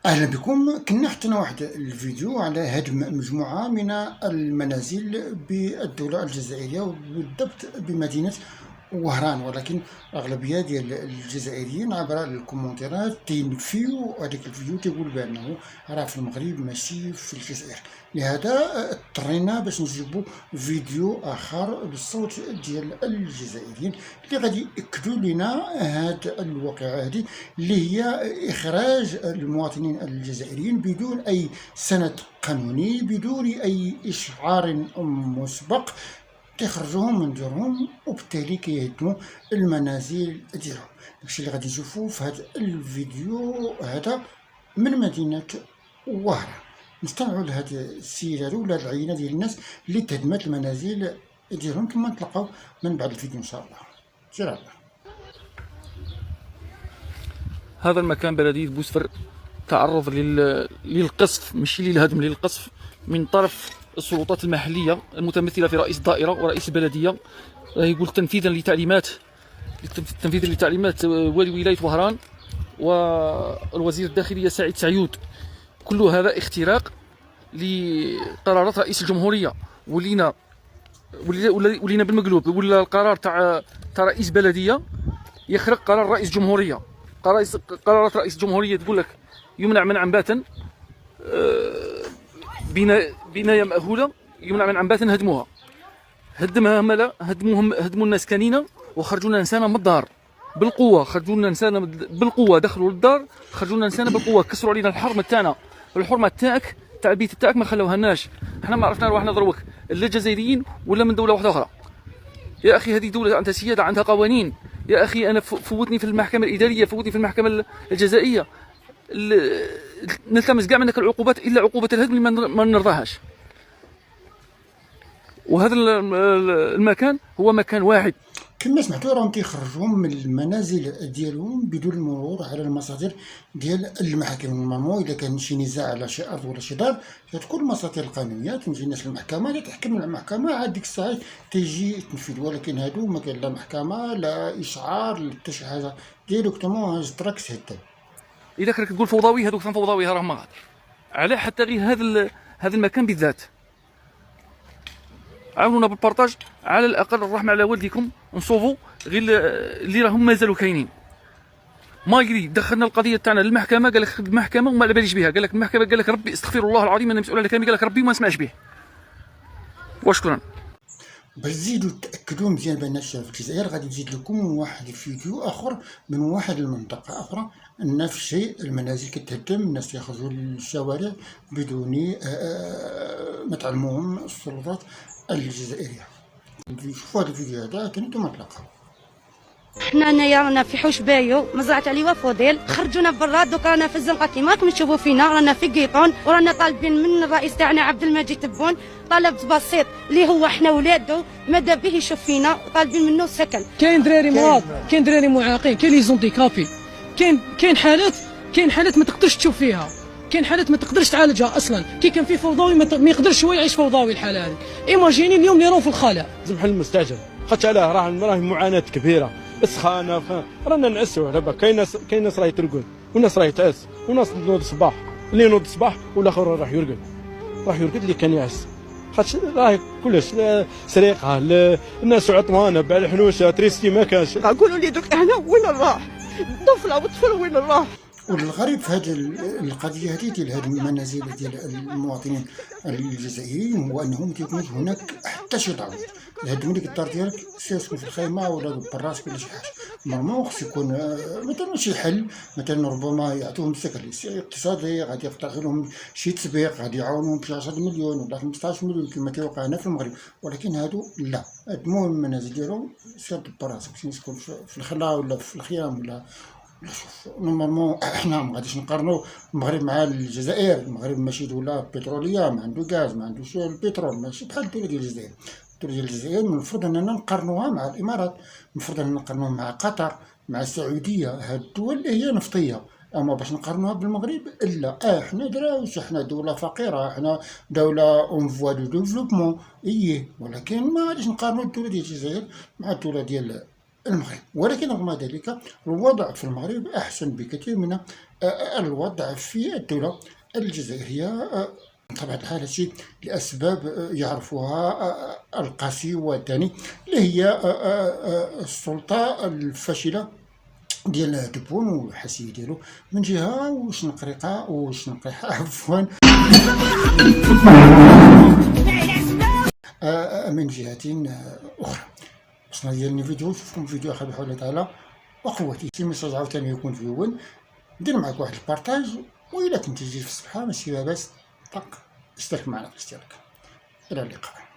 أهلا بكم. كنا حطينا واحد الفيديو على هدم مجموعة من المنازل بالدولة الجزائرية وبالضبط بمدينة وهران، ولكن الأغلبية ديال الجزائريين عبر الكومنتيرات تينفيو هذاك الفيديو، تيقول بأنه راه في المغرب ماشي في الجزائر. لهذا اضطرينا باش نجيبو فيديو آخر بالصوت ديال الجزائريين اللي غادي يأكدوا لنا هاد الواقعة هذه، اللي هي إخراج المواطنين الجزائريين بدون أي سند قانوني، بدون أي إشعار مسبق، كيخرجوهم من دورهم وبالتالي كيهدموا المنازل ديالهم. داكشي اللي غادي نشوفو في هذا الفيديو هذا من مدينة وهران. نستمعوا لهاد السيد هذا ولا العينة ديال الناس اللي تهدمت المنازل ديالهم، ثم نتلاقاو من بعد الفيديو ان شاء الله. سير الله. هذا المكان بلدية بوسفر تعرض للقصف، ماشي للهدم، للقصف من طرف السلطات المحلية المتمثلة في رئيس الدائرة ورئيس البلدية. يقول تنفيذا لتعليمات والي ولاية وهران والوزير الداخلية سعيد سعيود. كل هذا اختراق لقرارات رئيس الجمهورية. ولينا بالمقلوب، ولا القرار تاع رئيس بلدية يخرق قرار رئيس جمهورية. قرارات رئيس الجمهورية تقول لك يمنع منعا باتا بناية مأهولة، يمنع منعا باتا هدموها. هدمها ملا هدموا الناس كانينا وخرجوا لنا انسانه من الدار بالقوه، دخلوا للدار، خرجوا لنا انسانه بالقوه، كسروا علينا الحرمه تاعنا. الحرمه تاعك تاع البيت تاعك ما خلوهالناش. حنا ما عرفنا رواحنا دروك لا جزائريين ولا من دوله واحده اخرى. يا اخي هذه دوله عندها سياده، عندها قوانين. يا اخي انا فوتني في المحكمه الاداريه، فوتني في المحكمه الجزائيه، نلتمس كاع منك العقوبات الا عقوبه الهدم اللي ما نرضاهاش. وهذا المكان هو مكان واحد. كما سمعتوا راهم كيخرجوهم من المنازل ديالهم بدون المرور على المصادر ديال المحاكم. نورمالمون اذا كان شي نزاع على شي ارض ولا شي دار تكون المساطير القانونيه، تمشي الناس للمحكمه، تحكم المحكمه، عاد ديك الساعه تيجي تنفيذ. ولكن هادو ما كاين لا محكمه لا اشعار لا حتى شي حاجه، ديريكتومون جدرك تهدم. اذا كنت تقول فوضوي، هذوك فوضوي راهم ما غادر على حتى غير هذا المكان بالذات. عاونونا بالبارطاج، على الاقل الرحمه على والديكم، نصوفوا غير اللي راهم مازالوا كاينين. مايري دخلنا القضيه تاعنا للمحكمه، قال لك المحكمه وما على باليش بها، قال لك المحكمه، قال لك ربي استغفر الله العظيم انا مسؤول على كلامي، قال لك ربي وما نسمعش به. وشكرا. باش تزيدوا تاكدوا مزيان بان الشباب في الجزائر، غادي نزيد لكم واحد الفيديو اخر من واحد المنطقه اخرى، نفس الشيء، المنازل كتهدم، الناس يخرجوا للشوارع بدون ما تعلموهم السلطات الجزائريه. شوفوا هذا الفيديو هذا كنتو نتلاقاو. حنا هنايا رانا في حوش بايو، مزرعه علي وفضيل، خرجونا برا، دوك رانا في الزنقه كيما راكم تشوفوا فينا، رانا في قيطون، ورانا طالبين من الرئيس تاعنا عبد المجيد تبون طلب بسيط اللي هو حنا ولادو ماذا به يشوف فينا، طالبين منه السكن. كاين دراري مرض، كاين دراري معاقين، كاين لي زونديكابي، كاين حالات ما تقدرش تشوف فيها، كاين حالات ما تقدرش تعالجها اصلا. كي كان في فوضوي ما يقدرش هو يعيش فوضوي الحاله هذه. ايماجيني اليوم اللي راهو في الخلاء لازم حل مستعجل، خاطش علاه راه معاناه كبيره، السخانه رانا نعسوا دابا. كاين ناس راهي ترقد وناس راهي تعس وناس نوض الصباح، اللي نوض الصباح والاخر راح يرقد اللي كان يعس. خاطش راهي كلش سرقه، الناس عطمانه باع الحنوشه، تريستي ما كانش. قولوا لي دوك هنا وين راح الطفله والطفل وين راح؟ والغريب في هذه القضيه هذه ديال هذه المنازل ديال المواطنين الجزائريين هو انه ما تيكونش هناك حتى شي تعويض. يهدموا لك الدار ديالك، سيسكن في الخيمه ولا براسك ولا شي حاجه. نورمالمون خص يكون مثلا شي حل، مثلا ربما يعطوهم السكن اقتصادي، غادي يفتح لهم شي تسبيق، غادي يعاونوهم ب 10 مليون ولا 15 مليون كما كيوقع هنا في المغرب. ولكن هادو لا، هدموا المنازل ديالهم، سير براسك تسكن في الخلا ولا في الخيام ولا. شوف نورمالمون حنا ما غاديش نقارنوا المغرب مع الجزائر. المغرب ماشي دوله بتروليه، ما عنده غاز، ما عندوش البترول، ماشي بحال الدوله ديال الجزائر. الدوله ديال الجزائر المفروض اننا نقارنوها مع الامارات، المفروض اننا نقارنوها مع قطر، مع السعوديه، هاد الدول اللي هي نفطيه. اما باش نقارنوها بالمغرب لا، حنا دراوش، حنا دوله فقيره، حنا دوله اون فوا دو ديفلوبمون، ولكن ما غاديش نقارنوا الدوله ديال الجزائر مع الدوله ديال المغرب. ولكن رغم ذلك الوضع في المغرب أحسن بكثير من الوضع في الدولة الجزائرية بطبيعة الحال هادشي لأسباب يعرفها القاسي والداني، اللي هي السلطة الفاشلة ديال تبون والحسيه ديالو من جهه، وشنقريقه عفوا من جهه اخرى. وصلنا ديالنا فيديو، نشوفكم فيديو اخر بحول الله تعالى وقوتي. شي ميساج عاوتاني يكون فيون، ندير معاك واحد البارطاج، وإلا كنتي جديد في الصفحه ماشي لاباس طق اشترك معنا في الاشتراك. الى اللقاء.